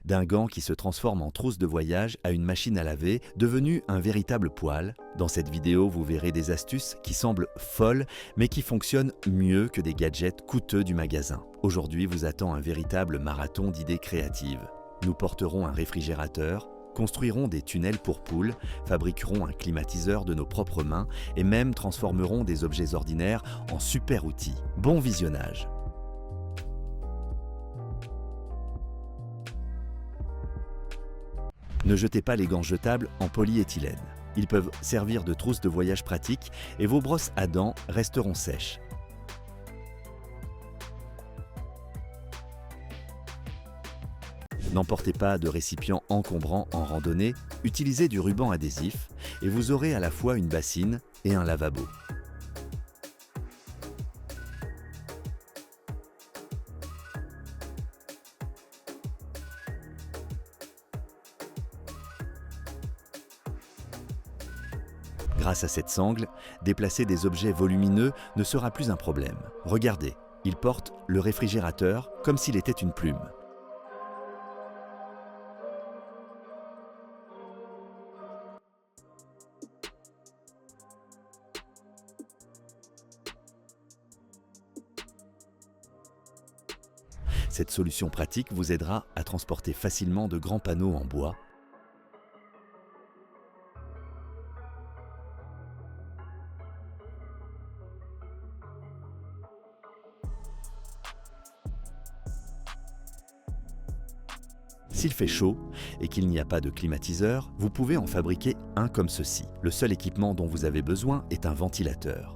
D'un gant qui se transforme en trousse de voyage à une machine à laver, devenue un véritable poêle. Dans cette vidéo, vous verrez des astuces qui semblent folles, mais qui fonctionnent mieux que des gadgets coûteux du magasin. Aujourd'hui, vous attend un véritable marathon d'idées créatives. Nous porterons un réfrigérateur, construirons des tunnels pour poules, fabriquerons un climatiseur de nos propres mains et même transformerons des objets ordinaires en super outils. Bon visionnage! Ne jetez pas les gants jetables en polyéthylène. Ils peuvent servir de trousse de voyage pratique et vos brosses à dents resteront sèches. N'emportez pas de récipient encombrant en randonnée, utilisez du ruban adhésif et vous aurez à la fois une bassine et un lavabo. Grâce à cette sangle, déplacer des objets volumineux ne sera plus un problème. Regardez, il porte le réfrigérateur comme s'il était une plume. Cette solution pratique vous aidera à transporter facilement de grands panneaux en bois. S'il fait chaud et qu'il n'y a pas de climatiseur, vous pouvez en fabriquer un comme ceci. Le seul équipement dont vous avez besoin est un ventilateur.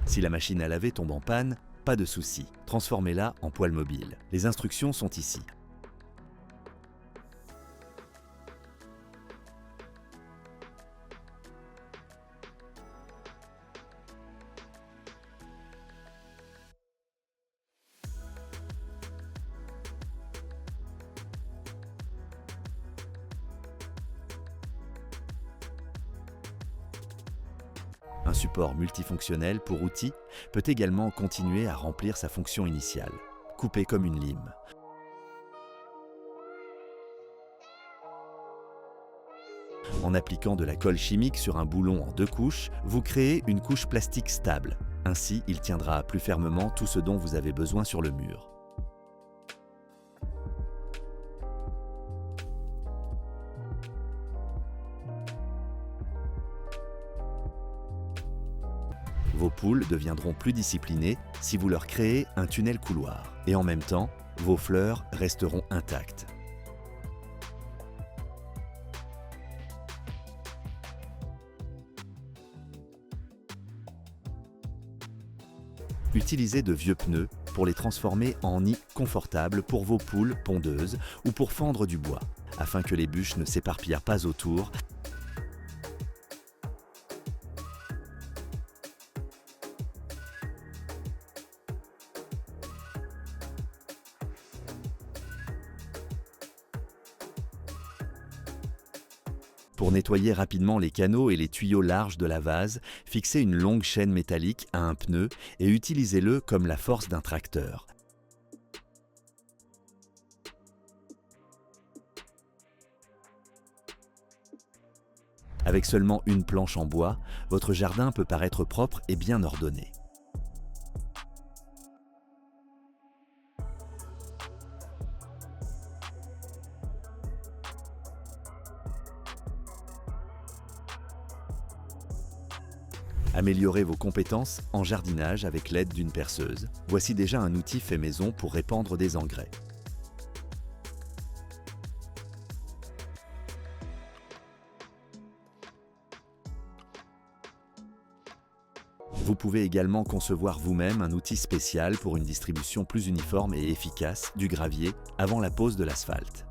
Si la machine à laver tombe en panne, pas de souci, transformez-la en poêle mobile. Les instructions sont ici. Un support multifonctionnel pour outils peut également continuer à remplir sa fonction initiale, couper comme une lime. En appliquant de la colle chimique sur un boulon en 2 couches, vous créez une couche plastique stable. Ainsi, il tiendra plus fermement tout ce dont vous avez besoin sur le mur. Vos poules deviendront plus disciplinées si vous leur créez un tunnel couloir. Et en même temps, vos fleurs resteront intactes. Utilisez de vieux pneus pour les transformer en nids confortables pour vos poules pondeuses ou pour fendre du bois, afin que les bûches ne s'éparpillent pas autour. Pour nettoyer rapidement les canaux et les tuyaux larges de la vase, fixez une longue chaîne métallique à un pneu et utilisez-le comme la force d'un tracteur. Avec seulement une planche en bois, votre jardin peut paraître propre et bien ordonné. Améliorez vos compétences en jardinage avec l'aide d'une perceuse. Voici déjà un outil fait maison pour répandre des engrais. Vous pouvez également concevoir vous-même un outil spécial pour une distribution plus uniforme et efficace du gravier avant la pose de l'asphalte.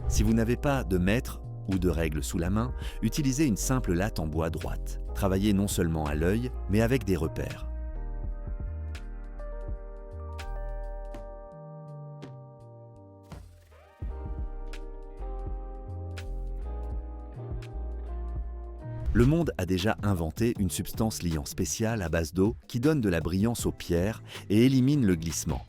Si vous n'avez pas de mètre ou de règle sous la main, utilisez une simple latte en bois droite. Travaillez non seulement à l'œil, mais avec des repères. Le monde a déjà inventé une substance liant spéciale à base d'eau qui donne de la brillance aux pierres et élimine le glissement.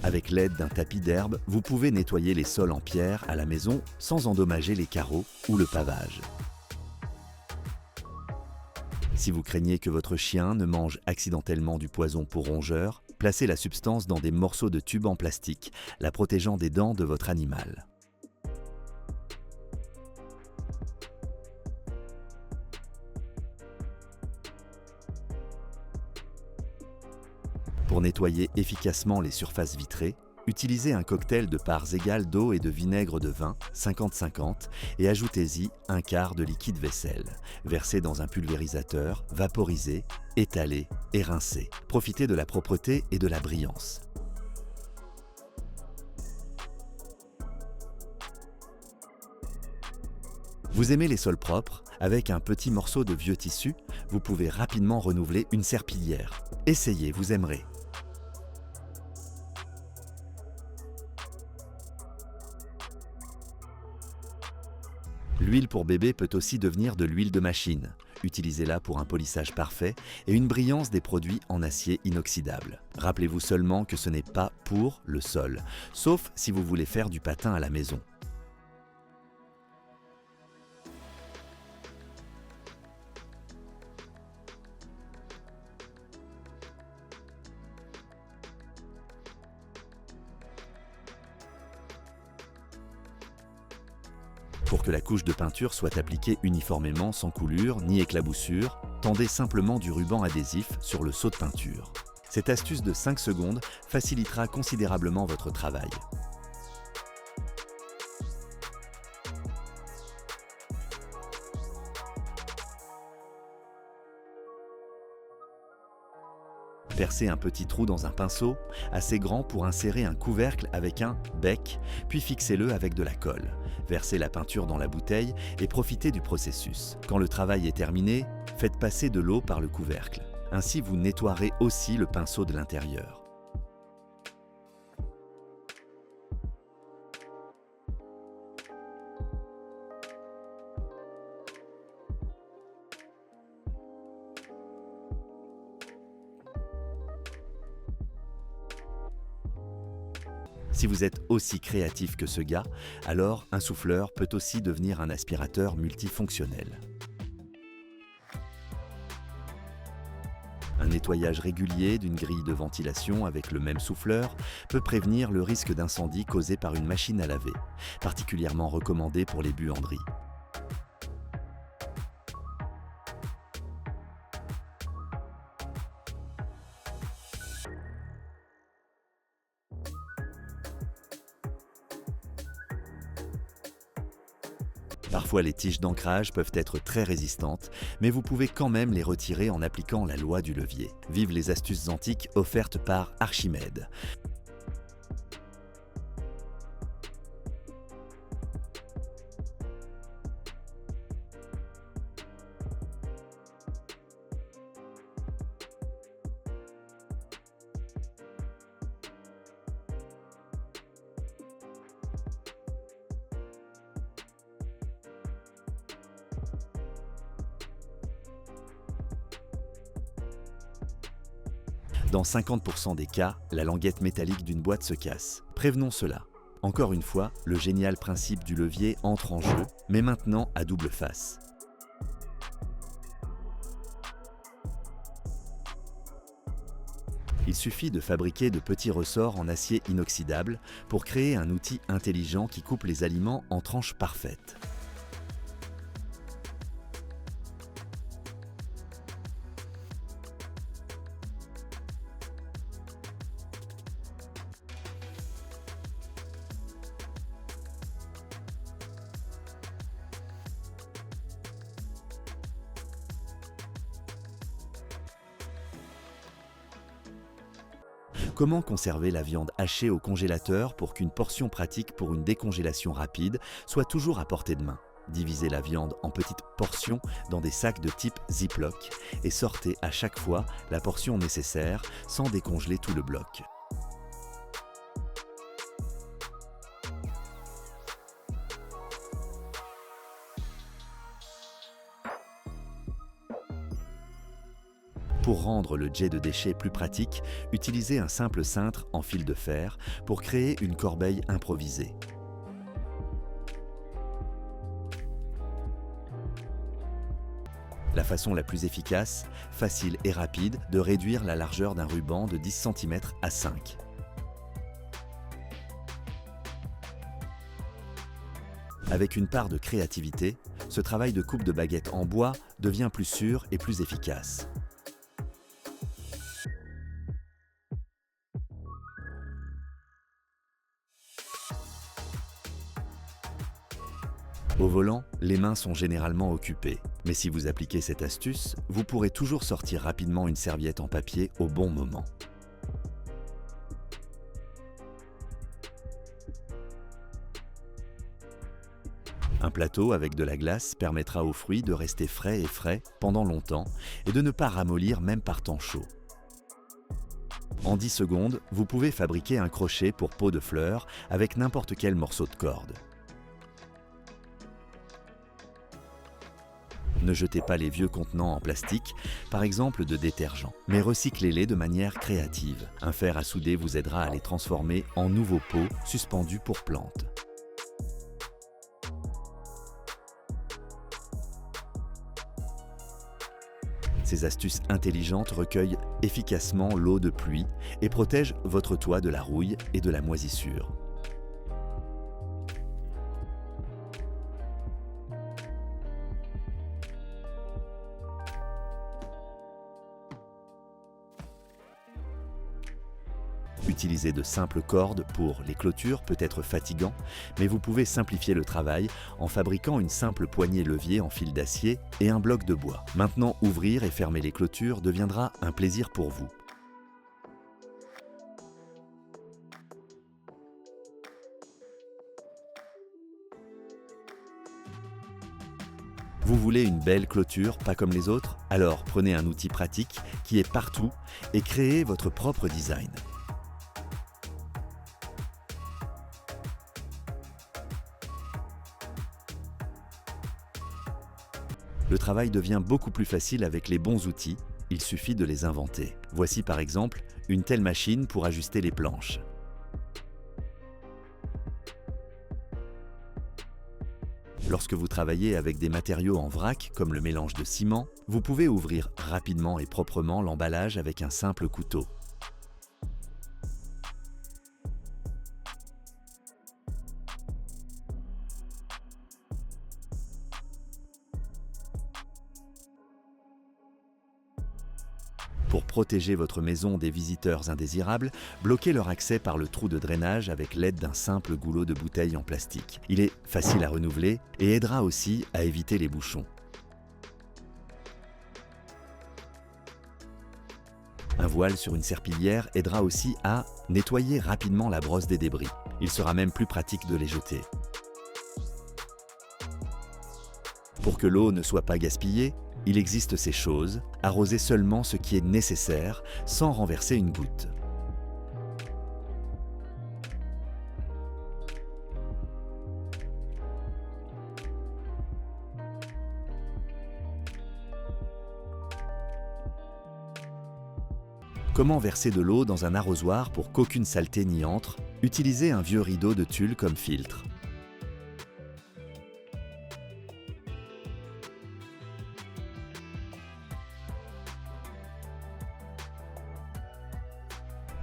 Avec l'aide d'un tapis d'herbe, vous pouvez nettoyer les sols en pierre à la maison sans endommager les carreaux ou le pavage. Si vous craignez que votre chien ne mange accidentellement du poison pour rongeur, placez la substance dans des morceaux de tube en plastique, la protégeant des dents de votre animal. Pour nettoyer efficacement les surfaces vitrées, utilisez un cocktail de parts égales d'eau et de vinaigre de vin, 50-50, et ajoutez-y un quart de liquide vaisselle. Versez dans un pulvérisateur, vaporisez, étalez et rincez. Profitez de la propreté et de la brillance. Vous aimez les sols propres? Avec un petit morceau de vieux tissu, vous pouvez rapidement renouveler une serpillière. Essayez, vous aimerez. L'huile pour bébé peut aussi devenir de l'huile de machine. Utilisez-la pour un polissage parfait et une brillance des produits en acier inoxydable. Rappelez-vous seulement que ce n'est pas pour le sol, sauf si vous voulez faire du patin à la maison. Pour que la couche de peinture soit appliquée uniformément sans coulure ni éclaboussure, tendez simplement du ruban adhésif sur le seau de peinture. Cette astuce de 5 secondes facilitera considérablement votre travail. Percez un petit trou dans un pinceau, assez grand pour insérer un couvercle avec un bec, puis fixez-le avec de la colle. Versez la peinture dans la bouteille et profitez du processus. Quand le travail est terminé, faites passer de l'eau par le couvercle. Ainsi, vous nettoierez aussi le pinceau de l'intérieur. Si vous êtes aussi créatif que ce gars, alors un souffleur peut aussi devenir un aspirateur multifonctionnel. Un nettoyage régulier d'une grille de ventilation avec le même souffleur peut prévenir le risque d'incendie causé par une machine à laver, particulièrement recommandé pour les buanderies. Parfois, les tiges d'ancrage peuvent être très résistantes, mais vous pouvez quand même les retirer en appliquant la loi du levier. Vive les astuces antiques offertes par Archimède. Dans 50% des cas, la languette métallique d'une boîte se casse. Prévenons cela. Encore une fois, le génial principe du levier entre en jeu, mais maintenant à double face. Il suffit de fabriquer de petits ressorts en acier inoxydable pour créer un outil intelligent qui coupe les aliments en tranches parfaites. Comment conserver la viande hachée au congélateur pour qu'une portion pratique pour une décongélation rapide soit toujours à portée de main? Divisez la viande en petites portions dans des sacs de type Ziploc et sortez à chaque fois la portion nécessaire sans décongeler tout le bloc. Pour rendre le jet de déchets plus pratique, utilisez un simple cintre en fil de fer pour créer une corbeille improvisée. La façon la plus efficace, facile et rapide de réduire la largeur d'un ruban de 10 cm à 5. Avec une part de créativité, ce travail de coupe de baguette en bois devient plus sûr et plus efficace. Au volant, les mains sont généralement occupées. Mais si vous appliquez cette astuce, vous pourrez toujours sortir rapidement une serviette en papier au bon moment. Un plateau avec de la glace permettra aux fruits de rester frais pendant longtemps et de ne pas ramollir même par temps chaud. En 10 secondes, vous pouvez fabriquer un crochet pour pot de fleurs avec n'importe quel morceau de corde. Ne jetez pas les vieux contenants en plastique, par exemple de détergent, mais recyclez-les de manière créative. Un fer à souder vous aidera à les transformer en nouveaux pots suspendus pour plantes. Ces astuces intelligentes recueillent efficacement l'eau de pluie et protègent votre toit de la rouille et de la moisissure. Utiliser de simples cordes pour les clôtures peut être fatigant, mais vous pouvez simplifier le travail en fabriquant une simple poignée levier en fil d'acier et un bloc de bois. Maintenant, ouvrir et fermer les clôtures deviendra un plaisir pour vous. Vous voulez une belle clôture, pas comme les autres? Alors prenez un outil pratique qui est partout et créez votre propre design. Le travail devient beaucoup plus facile avec les bons outils, il suffit de les inventer. Voici par exemple une telle machine pour ajuster les planches. Lorsque vous travaillez avec des matériaux en vrac, comme le mélange de ciment, vous pouvez ouvrir rapidement et proprement l'emballage avec un simple couteau. Pour protéger votre maison des visiteurs indésirables, bloquez leur accès par le trou de drainage avec l'aide d'un simple goulot de bouteille en plastique. Il est facile à renouveler et aidera aussi à éviter les bouchons. Un voile sur une serpillière aidera aussi à nettoyer rapidement la brosse des débris. Il sera même plus pratique de les jeter. Pour que l'eau ne soit pas gaspillée, il existe ces choses, arrosez seulement ce qui est nécessaire sans renverser une goutte. Comment verser de l'eau dans un arrosoir pour qu'aucune saleté n'y entre? Utilisez un vieux rideau de tulle comme filtre.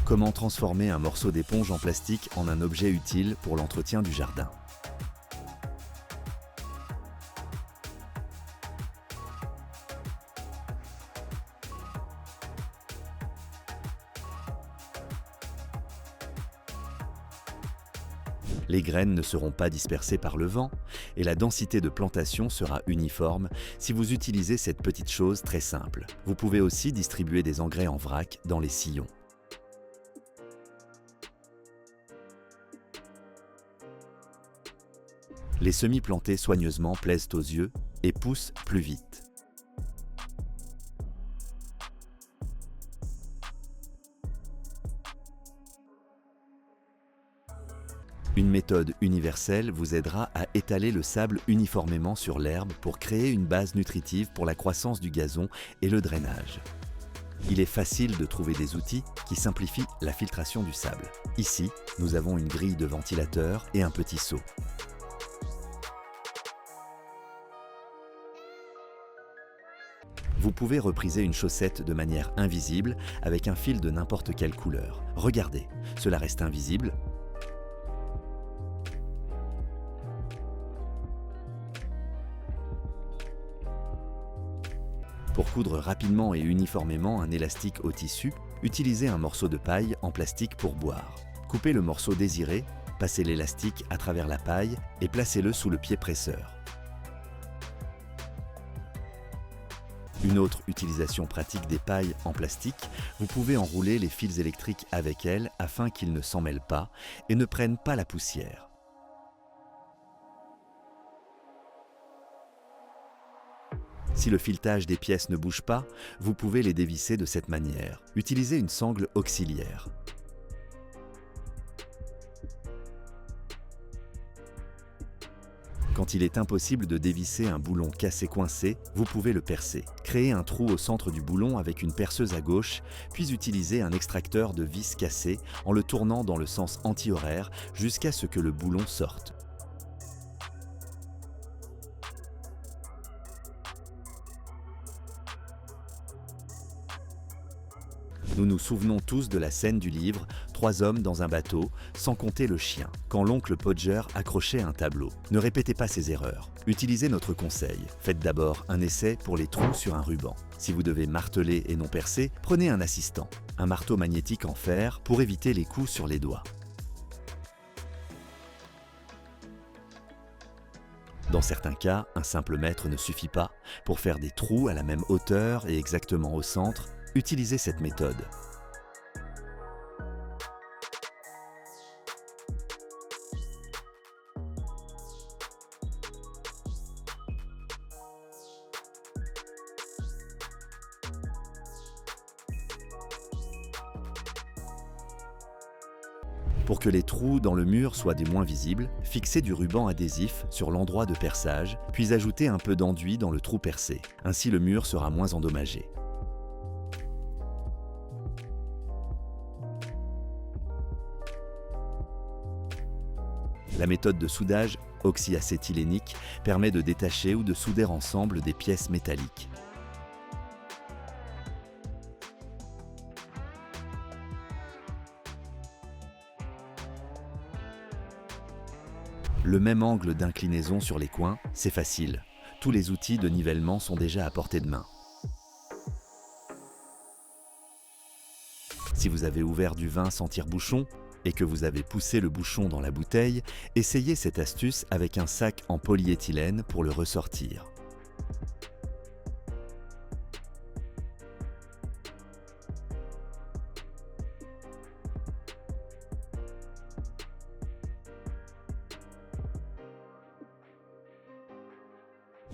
Comment transformer un morceau d'éponge en plastique en un objet utile pour l'entretien du jardin? Les graines ne seront pas dispersées par le vent et la densité de plantation sera uniforme si vous utilisez cette petite chose très simple. Vous pouvez aussi distribuer des engrais en vrac dans les sillons. Les semis plantés soigneusement plaisent aux yeux et poussent plus vite. Une méthode universelle vous aidera à étaler le sable uniformément sur l'herbe pour créer une base nutritive pour la croissance du gazon et le drainage. Il est facile de trouver des outils qui simplifient la filtration du sable. Ici, nous avons une grille de ventilateur et un petit seau. Vous pouvez repriser une chaussette de manière invisible avec un fil de n'importe quelle couleur. Regardez, cela reste invisible. Pour coudre rapidement et uniformément un élastique au tissu, utilisez un morceau de paille en plastique pour boire. Coupez le morceau désiré, passez l'élastique à travers la paille et placez-le sous le pied presseur. Une autre utilisation pratique des pailles en plastique, vous pouvez enrouler les fils électriques avec elles afin qu'ils ne s'en mêlent pas et ne prennent pas la poussière. Si le filetage des pièces ne bouge pas, vous pouvez les dévisser de cette manière. Utilisez une sangle auxiliaire. Quand il est impossible de dévisser un boulon cassé-coincé, vous pouvez le percer. Créez un trou au centre du boulon avec une perceuse à gauche, puis utilisez un extracteur de vis cassé en le tournant dans le sens anti-horaire jusqu'à ce que le boulon sorte. Nous nous souvenons tous de la scène du livre « 3 hommes dans un bateau, sans compter le chien », quand l'oncle Podger accrochait un tableau. Ne répétez pas ces erreurs. Utilisez notre conseil. Faites d'abord un essai pour les trous sur un ruban. Si vous devez marteler et non percer, prenez un assistant, un marteau magnétique en fer pour éviter les coups sur les doigts. Dans certains cas, un simple mètre ne suffit pas. Pour faire des trous à la même hauteur et exactement au centre, utilisez cette méthode. Pour que les trous dans le mur soient des moins visibles, fixez du ruban adhésif sur l'endroit de perçage, puis ajoutez un peu d'enduit dans le trou percé. Ainsi le mur sera moins endommagé. La méthode de soudage oxyacétylénique permet de détacher ou de souder ensemble des pièces métalliques. Le même angle d'inclinaison sur les coins, c'est facile. Tous les outils de nivellement sont déjà à portée de main. Si vous avez ouvert du vin sans tire-bouchon et que vous avez poussé le bouchon dans la bouteille, essayez cette astuce avec un sac en polyéthylène pour le ressortir.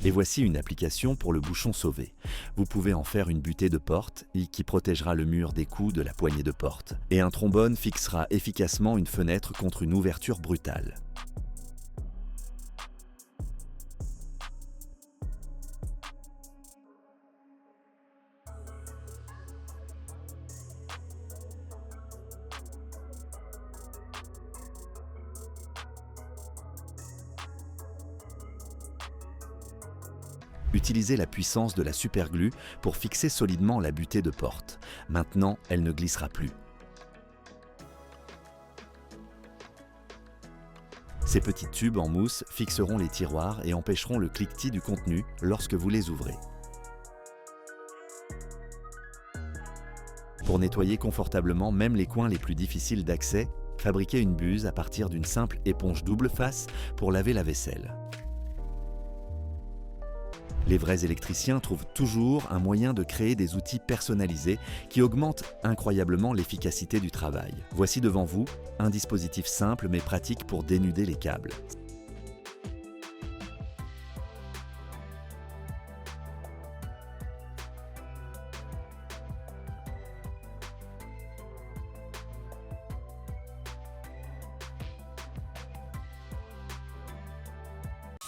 Et voici une application pour le bouchon sauvé. Vous pouvez en faire une butée de porte qui protégera le mur des coups de la poignée de porte. Et un trombone fixera efficacement une fenêtre contre une ouverture brutale. Utilisez la puissance de la superglue pour fixer solidement la butée de porte. Maintenant, elle ne glissera plus. Ces petits tubes en mousse fixeront les tiroirs et empêcheront le cliquetis du contenu lorsque vous les ouvrez. Pour nettoyer confortablement même les coins les plus difficiles d'accès, fabriquez une buse à partir d'une simple éponge double face pour laver la vaisselle. Les vrais électriciens trouvent toujours un moyen de créer des outils personnalisés qui augmentent incroyablement l'efficacité du travail. Voici devant vous un dispositif simple mais pratique pour dénuder les câbles.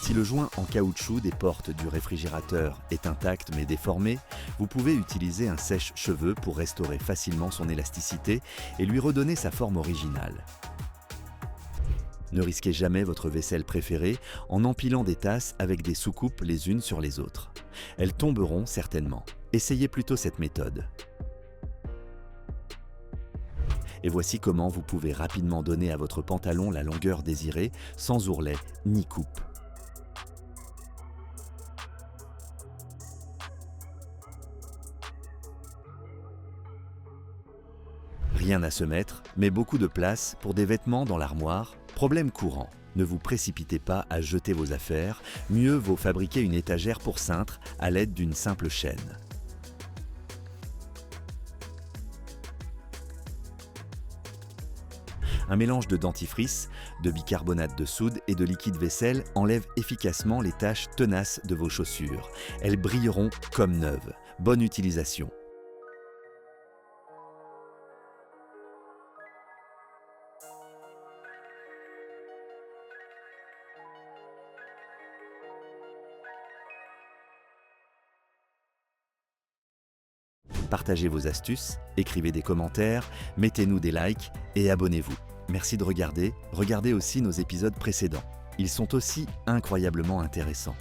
Si le joint en caoutchouc des portes du réfrigérateur est intact mais déformé, vous pouvez utiliser un sèche-cheveux pour restaurer facilement son élasticité et lui redonner sa forme originale. Ne risquez jamais votre vaisselle préférée en empilant des tasses avec des soucoupes les unes sur les autres. Elles tomberont certainement. Essayez plutôt cette méthode. Et voici comment vous pouvez rapidement donner à votre pantalon la longueur désirée sans ourlet ni coupe. Rien à se mettre, mais beaucoup de place pour des vêtements dans l'armoire. Problème courant, ne vous précipitez pas à jeter vos affaires, mieux vaut fabriquer une étagère pour cintre à l'aide d'une simple chaîne. Un mélange de dentifrice, de bicarbonate de soude et de liquide vaisselle enlève efficacement les taches tenaces de vos chaussures. Elles brilleront comme neuves. Bonne utilisation. Partagez vos astuces, écrivez des commentaires, mettez-nous des likes et abonnez-vous. Merci de regarder, regardez aussi nos épisodes précédents. Ils sont aussi incroyablement intéressants.